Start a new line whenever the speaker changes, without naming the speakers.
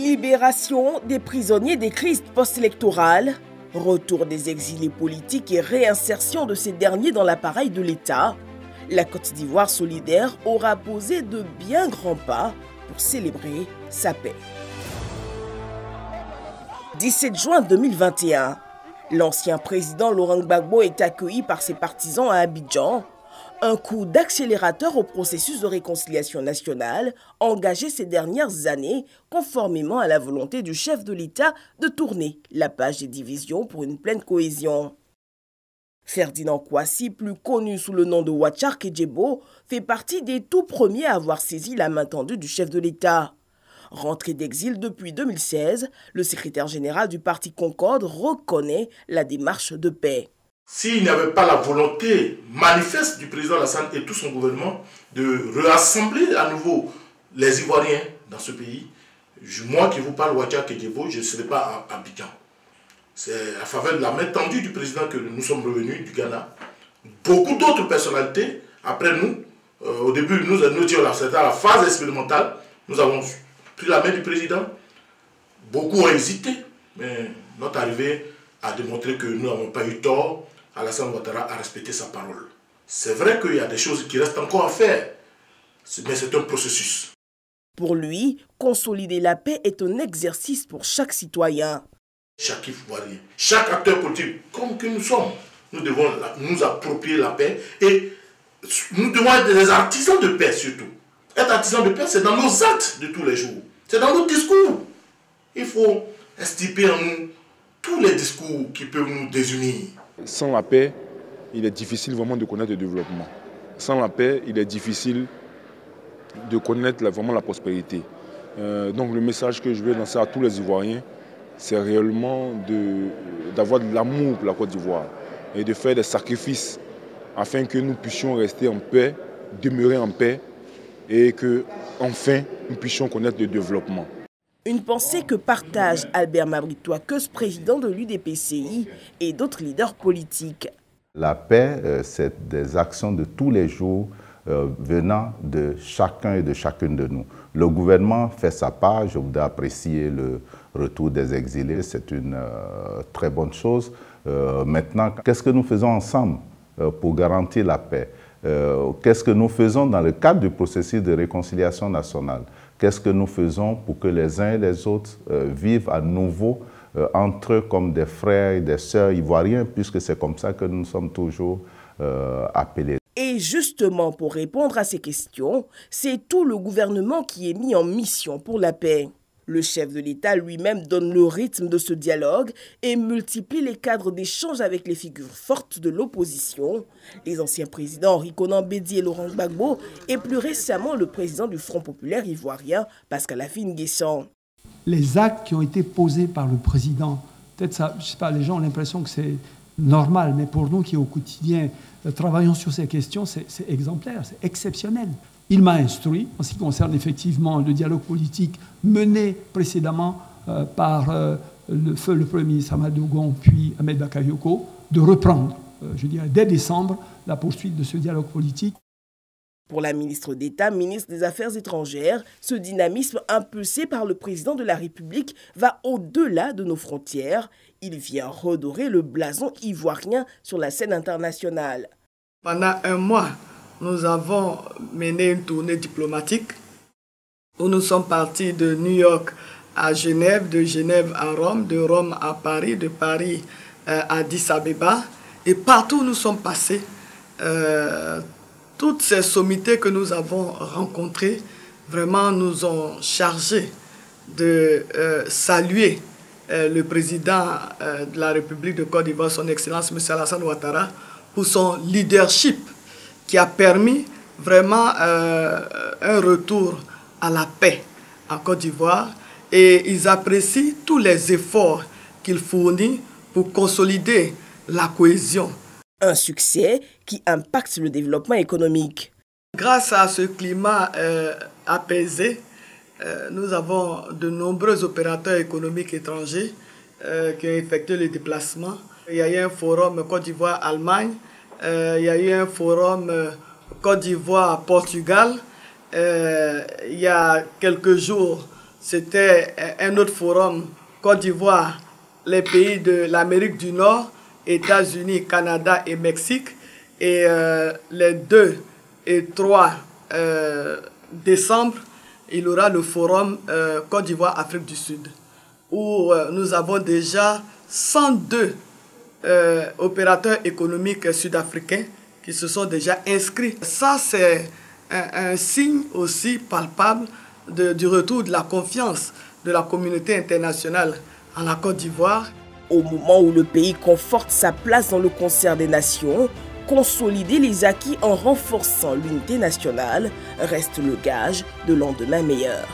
Libération des prisonniers des crises post-électorales, retour des exilés politiques et réinsertion de ces derniers dans l'appareil de l'État, la Côte d'Ivoire solidaire aura posé de bien grands pas pour célébrer sa paix. 17 juin 2021, l'ancien président Laurent Gbagbo est accueilli par ses partisans à Abidjan. Un coup d'accélérateur au processus de réconciliation nationale engagé ces dernières années conformément à la volonté du chef de l'État de tourner la page des divisions pour une pleine cohésion. Ferdinand Kouassi, plus connu sous le nom de Ouachar Kedjebo, fait partie des tout premiers à avoir saisi la main tendue du chef de l'État. Rentré d'exil depuis 2016, le secrétaire général du parti Concorde reconnaît la démarche de paix.
S'il n'y avait pas la volonté manifeste du président Alassane et tout son gouvernement de rassembler à nouveau les Ivoiriens dans ce pays, moi qui vous parle, Ouachar Kedjebo, je ne serais pas à Abidjan. C'est à faveur de la main tendue du président que nous sommes revenus du Ghana. Beaucoup d'autres personnalités, après nous, au début, nous étions là, c'était à la phase expérimentale, nous avons pris la main du président. Beaucoup ont hésité, mais notre arrivée a démontré que nous n'avons pas eu tort. Alassane Ouattara a respecté sa parole. C'est vrai qu'il y a des choses qui restent encore à faire, mais c'est un processus.
Pour lui, consolider la paix est un exercice pour chaque citoyen.
Chaque Ivoirien, chaque acteur politique, comme que nous sommes, nous devons nous approprier la paix et nous devons être des artisans de paix surtout. Être artisan de paix, c'est dans nos actes de tous les jours. C'est dans nos discours. Il faut extirper en nous tous les discours qui peuvent nous désunir.
Sans la paix, il est difficile vraiment de connaître le développement. Sans la paix, il est difficile de connaître vraiment la prospérité. Donc le message que je vais lancer à tous les Ivoiriens, c'est réellement d'avoir de l'amour pour la Côte d'Ivoire et de faire des sacrifices afin que nous puissions rester en paix, demeurer en paix et que, enfin, nous puissions connaître le développement.
Une pensée que partage Albert Mabritois, président de l'UDPCI et d'autres leaders politiques.
La paix, c'est des actions de tous les jours venant de chacun et de chacune de nous. Le gouvernement fait sa part, je voudrais apprécier le retour des exilés, c'est une très bonne chose. Maintenant, qu'est-ce que nous faisons ensemble pour garantir la paix? Qu'est-ce que nous faisons dans le cadre du processus de réconciliation nationale? Qu'est-ce que nous faisons pour que les uns et les autres vivent à nouveau entre eux comme des frères et des sœurs ivoiriens, puisque c'est comme ça que nous sommes toujours appelés.
Et justement, pour répondre à ces questions, c'est tout le gouvernement qui est mis en mission pour la paix. Le chef de l'État lui-même donne le rythme de ce dialogue et multiplie les cadres d'échange avec les figures fortes de l'opposition, les anciens présidents Henri Konan Bédié et Laurent Gbagbo, et plus récemment le président du Front populaire ivoirien, Pascal Affi-N'Guessan.
Les actes qui ont été posés par le président, peut-être ça, je sais pas, les gens ont l'impression que c'est normal, mais pour nous qui au quotidien travaillons sur ces questions, c'est exemplaire, c'est exceptionnel. Il m'a instruit, en ce qui concerne effectivement le dialogue politique mené précédemment par le Premier ministre Amadou Gon puis Ahmed Bakayoko, de reprendre, je dirais, dès décembre, la poursuite de ce dialogue politique.
Pour la ministre d'État, ministre des Affaires étrangères, ce dynamisme impulsé par le président de la République va au-delà de nos frontières. Il vient redorer le blason ivoirien sur la scène internationale.
Pendant un mois, nous avons mené une tournée diplomatique où nous sommes partis de New York à Genève, de Genève à Rome, de Rome à Paris, de Paris à Addis Abeba. Et partout où nous sommes passés, toutes ces sommités que nous avons rencontrées, vraiment nous ont chargés de saluer le président de la République de Côte d'Ivoire, son Excellence M. Alassane Ouattara, pour son leadership qui a permis vraiment un retour à la paix en Côte d'Ivoire. Et ils apprécient tous les efforts qu'il fournit pour consolider la cohésion.
Un succès qui impacte le développement économique.
Grâce à ce climat apaisé, nous avons de nombreux opérateurs économiques étrangers qui ont effectué le déplacement. Il y a eu un forum Côte d'Ivoire-Allemagne, il y a eu un forum Côte d'Ivoire-Portugal. Il y a quelques jours, c'était un autre forum, Côte d'Ivoire, les pays de l'Amérique du Nord, États-Unis, Canada et Mexique. Et les 2 et 3 décembre, il y aura le forum Côte d'Ivoire-Afrique du Sud, où nous avons déjà 102 opérateurs économiques sud-africains qui se sont déjà inscrits. Ça, c'est un signe aussi palpable du retour de la confiance de la communauté internationale en la Côte d'Ivoire.
Au moment où le pays conforte sa place dans le concert des nations, consolider les acquis en renforçant l'unité nationale reste le gage de lendemain meilleur.